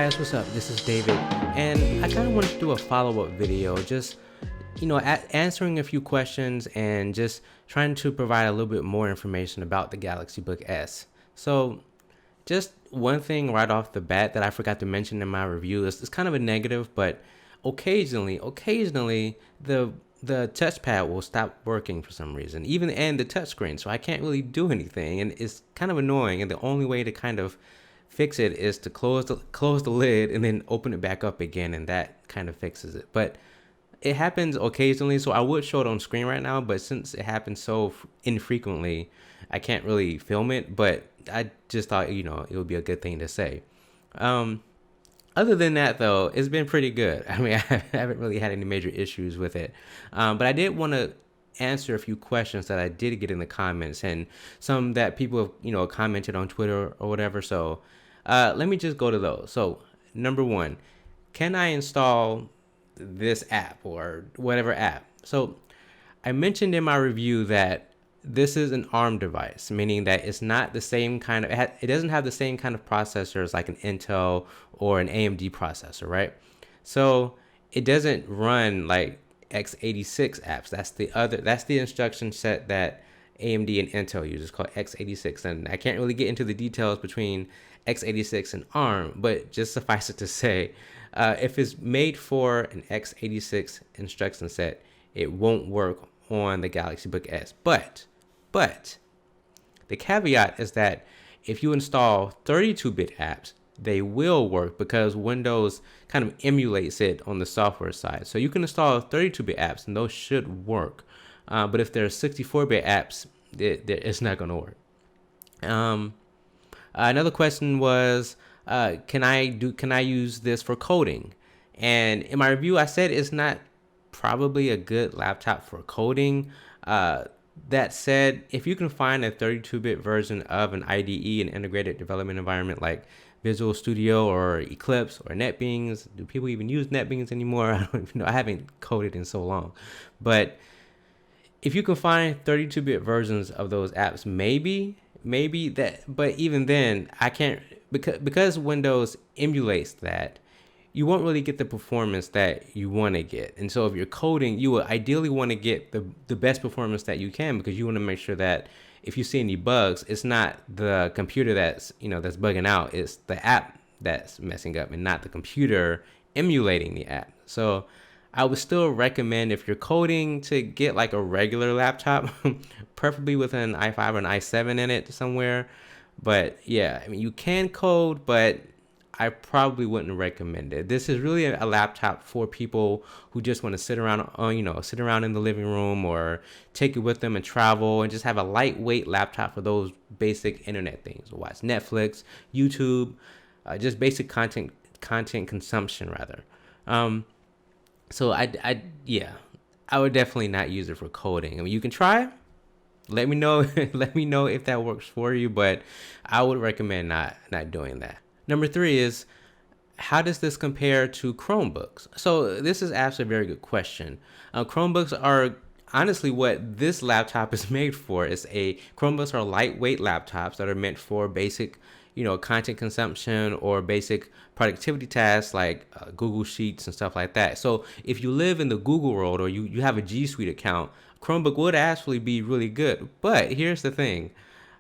guys, what's up? This is David, and I kind of wanted to do a follow-up video, just answering a few questions and just trying to provide a little bit more information about the Galaxy Book S. So, just one thing right off the bat that I forgot to mention in my review is it's kind of a negative, but occasionally the touchpad will stop working for some reason, even and the touchscreen, so I can't really do anything, and it's kind of annoying. And the only way to kind of fix it is to close the lid and then open it back up again, and that kind of fixes it. But it happens occasionally, so I would show it on screen right now, but since it happens so infrequently, I can't really film it. But I just thought, it would be a good thing to say. Other than that, though, it's been pretty good. I mean, I haven't really had any major issues with it. But I did want to answer a few questions that I did get in the comments, and some that people have, commented on Twitter or whatever. So let me just go to those. So number one, can I install this app or whatever app? So I mentioned in my review that this is an ARM device, meaning that it's not the same kind of, it doesn't have the same kind of processor as like an Intel or an AMD processor, right? So it doesn't run like x86 apps. That's the instruction set that AMD and Intel uses, called x86. And I can't really get into the details between x86 and ARM, but just suffice it to say, if it's made for an x86 instruction set, it won't work on the Galaxy Book S. But the caveat is that if you install 32-bit apps, they will work because Windows kind of emulates it on the software side. So you can install 32-bit apps and those should work. But if there's 64-bit apps, it's not going to work. Another question was, can I use this for coding? And in my review, I said it's not probably a good laptop for coding. That said, if you can find a 32-bit version of an IDE, an integrated development environment like Visual Studio or Eclipse or NetBeans. Do people even use NetBeans anymore? I don't even know. I haven't coded in so long. But if you can find 32-bit versions of those apps, maybe that. But even then, I can't, because Windows emulates that, you won't really get the performance that you want to get. And so if you're coding, you will ideally want to get the best performance that you can, because you want to make sure that if you see any bugs, it's not the computer that's bugging out. It's the app that's messing up and not the computer emulating the app. So I would still recommend, if you're coding, to get like a regular laptop, preferably with an i5 or an i7 in it somewhere. But yeah, I mean, you can code, but I probably wouldn't recommend it. This is really a laptop for people who just want to sit around in the living room or take it with them and travel and just have a lightweight laptop for those basic internet things. Watch Netflix, YouTube, just basic content consumption rather. So I would definitely not use it for coding. I mean, you can try. Let me know. Let me know if that works for you, but I would recommend not doing that. Number 3 is, how does this compare to Chromebooks? So this is actually a very good question. Chromebooks are honestly what this laptop is made for. Chromebooks are lightweight laptops that are meant for basic, content consumption or basic productivity tasks like Google Sheets and stuff like that. So if you live in the Google world or you have a G Suite account, Chromebook would actually be really good. But here's the thing.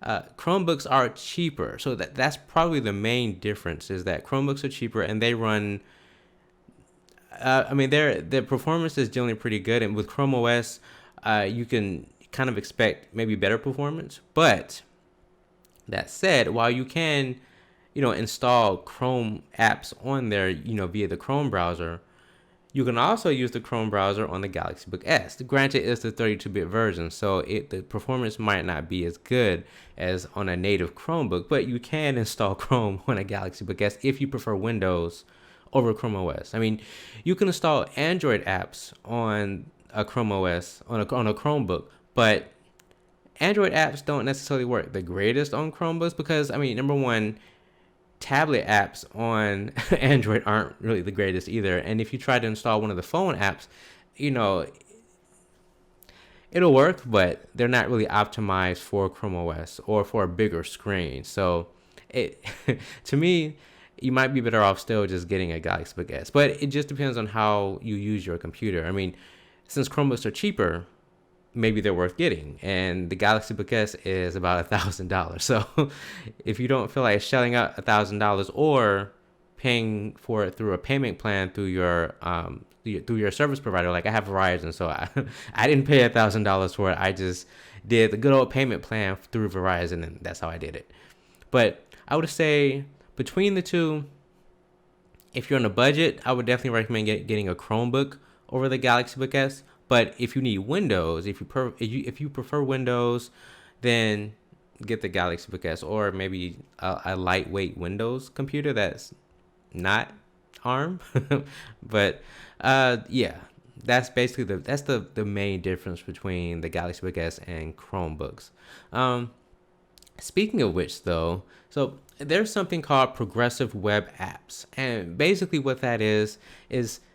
Chromebooks are cheaper, so that's probably the main difference, is that Chromebooks are cheaper and they run. Their performance is generally pretty good, and with Chrome OS, you can kind of expect maybe better performance. But that said, while you can, install Chrome apps on there, via the Chrome browser, you can also use the Chrome browser on the Galaxy Book S. Granted, it's the 32-bit version, so the performance might not be as good as on a native Chromebook, but you can install Chrome on a Galaxy Book S if you prefer Windows over Chrome OS. I mean, you can install Android apps on a Chrome OS, on a Chromebook, but Android apps don't necessarily work the greatest on Chromebooks because, number one, tablet apps on Android aren't really the greatest either. And if you try to install one of the phone apps, it'll work, but they're not really optimized for Chrome OS or for a bigger screen. So to me, you might be better off still just getting a Galaxy Book S. But it just depends on how you use your computer. I mean, since Chromebooks are cheaper, maybe they're worth getting. And the Galaxy Book S is about $1,000. So if you don't feel like shelling out $1,000 or paying for it through a payment plan through your service provider, like I have Verizon, so I didn't pay $1,000 for it. I just did the good old payment plan through Verizon, and that's how I did it. But I would say between the two, if you're on a budget, I would definitely recommend getting a Chromebook over the Galaxy Book S. But if you need Windows, if you prefer Windows, then get the Galaxy Book S, or maybe a lightweight Windows computer that's not ARM. But yeah, that's basically the main difference between the Galaxy Book S and Chromebooks. Speaking of which, though, so there's something called progressive web apps, and basically what that is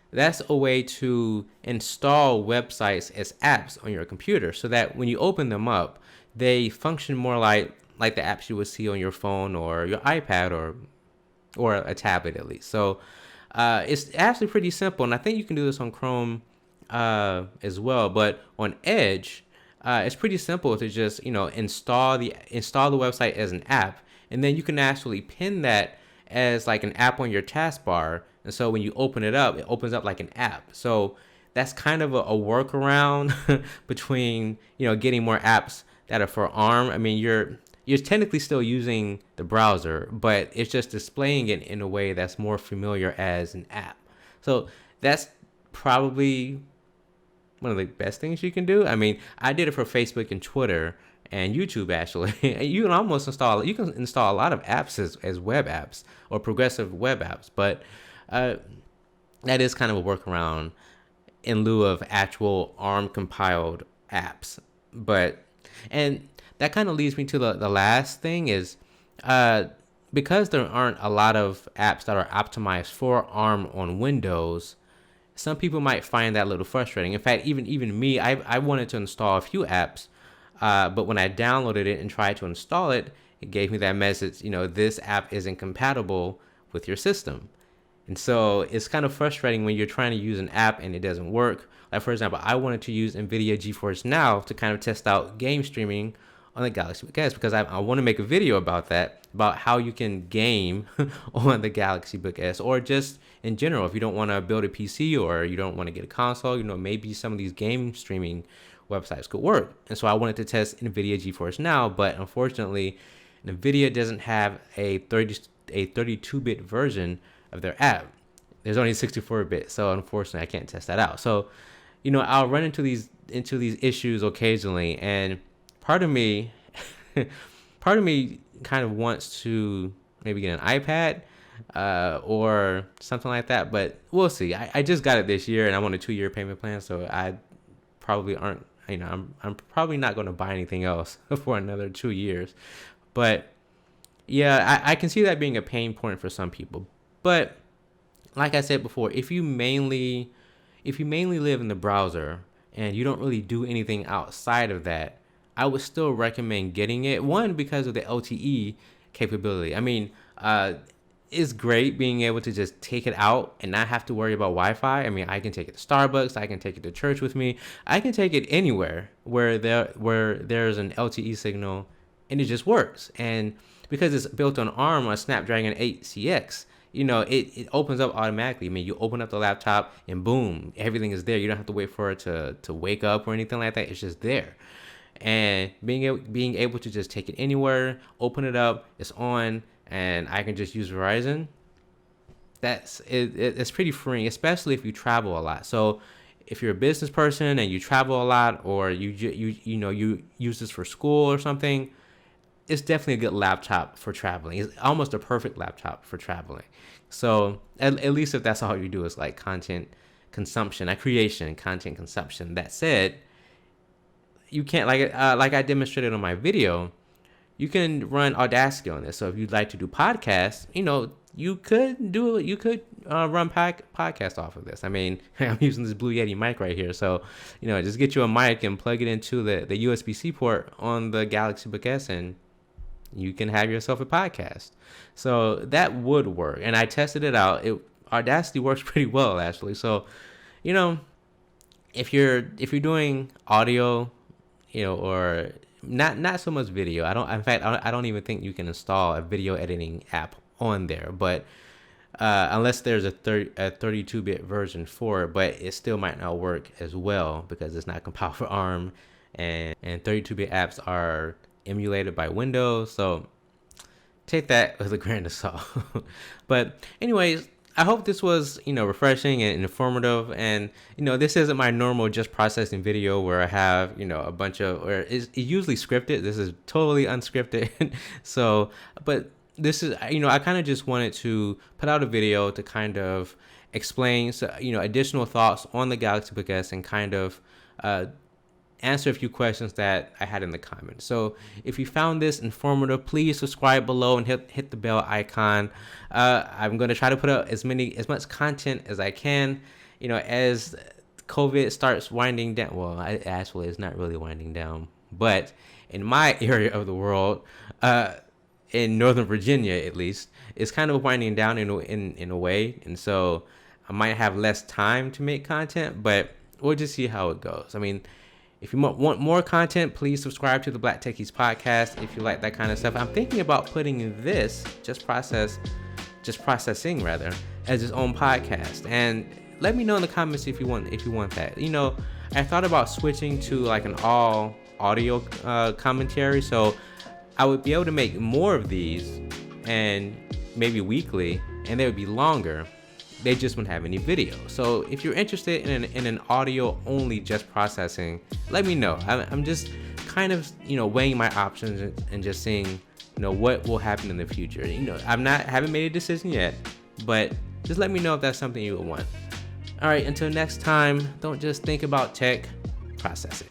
that's a way to install websites as apps on your computer, so that when you open them up, they function more like the apps you would see on your phone or your iPad or a tablet at least. So it's actually pretty simple, and I think you can do this on Chrome as well. But on Edge, it's pretty simple to just install the website as an app, and then you can actually pin that as like an app on your taskbar. And so when you open it up, it opens up like an app. So that's kind of a workaround between getting more apps that are for ARM. I mean, you're technically still using the browser, but it's just displaying it in a way that's more familiar as an app. So that's probably one of the best things you can do. I mean, I did it for Facebook and Twitter and YouTube, actually. You can install a lot of apps as web apps or progressive web apps, but that is kind of a workaround in lieu of actual ARM compiled apps. And that kind of leads me to the last thing is, because there aren't a lot of apps that are optimized for ARM on Windows, some people might find that a little frustrating. In fact, even me, I wanted to install a few apps, but when I downloaded it and tried to install it, it gave me that message, this app isn't compatible with your system. And so it's kind of frustrating when you're trying to use an app and it doesn't work. Like, for example, I wanted to use NVIDIA GeForce Now to kind of test out game streaming on the Galaxy Book S, because I want to make a video about that, about how you can game on the Galaxy Book S, or just in general, if you don't want to build a PC or you don't want to get a console, maybe some of these game streaming websites could work. And so I wanted to test NVIDIA GeForce Now, but unfortunately, NVIDIA doesn't have a 32-bit version of their app. There's only 64-bit, so unfortunately, I can't test that out. So, I'll run into these issues occasionally, and part of me kind of wants to maybe get an iPad or something like that, but we'll see. I just got it this year, and I'm on a 2-year payment plan, so I probably aren't. I'm probably not going to buy anything else for another 2 years. But yeah, I can see that being a pain point for some people. But like I said before, if you mainly live in the browser and you don't really do anything outside of that, I would still recommend getting it. One, because of the LTE capability. I mean, it's great being able to just take it out and not have to worry about Wi-Fi. I mean, I can take it to Starbucks, I can take it to church with me, I can take it anywhere where there's an LTE signal, and it just works. And because it's built on ARM, on Snapdragon 8CX, it opens up automatically. I mean, you open up the laptop and boom, everything is there. You don't have to wait for it to wake up or anything like that. It's just there. And being able to just take it anywhere, open it up, it's on, and I can just use Verizon. It's pretty freeing, especially if you travel a lot. So if you're a business person and you travel a lot, or you use this for school or something, it's definitely a good laptop for traveling. It's almost a perfect laptop for traveling. So at least if that's all you do is like content consumption, content consumption. That said, you can't, like I demonstrated on my video, you can run Audacity on this. So if you'd like to do podcasts, you could run podcasts off of this. I mean, I'm using this Blue Yeti mic right here. So, just get you a mic and plug it into the USB-C port on the Galaxy Book S, and you can have yourself a podcast. So that would work. And I tested it out. Audacity works pretty well, actually. So, you know, if you're doing audio, or not so much video. I don't even think you can install a video editing app on there, but unless there's a 32-bit version for it, but it still might not work as well because it's not compiled for ARM, and 32-bit apps are emulated by Windows. So take that with a grain of salt. But anyways, I hope this was, refreshing and informative. And, this isn't my normal just processing video where I have, a bunch of, or it's usually scripted. This is totally unscripted. So, but this is, I kind of just wanted to put out a video to kind of explain, additional thoughts on the Galaxy Book S and kind of answer a few questions that I had in the comments. So if you found this informative, please subscribe below and hit the bell icon. I'm going to try to put out as much content as I can, as COVID starts winding down. Well, actually, it's not really winding down, but in my area of the world, in Northern Virginia at least, it's kind of winding down in a way, and so I might have less time to make content, but we'll just see how it goes. I mean, if you want more content, please subscribe to the Black Techies podcast if you like that kind of stuff. I'm thinking about putting this just processing rather as its own podcast, and let me know in the comments if you want that. I thought about switching to like an all audio commentary, so I would be able to make more of these and maybe weekly, and they would be longer. They just wouldn't have any video. So if you're interested in an audio only just processing, let me know. I'm just kind of weighing my options and just seeing what will happen in the future. Haven't made a decision yet, but just let me know if that's something you would want. All right, until next time, don't just think about tech, process it.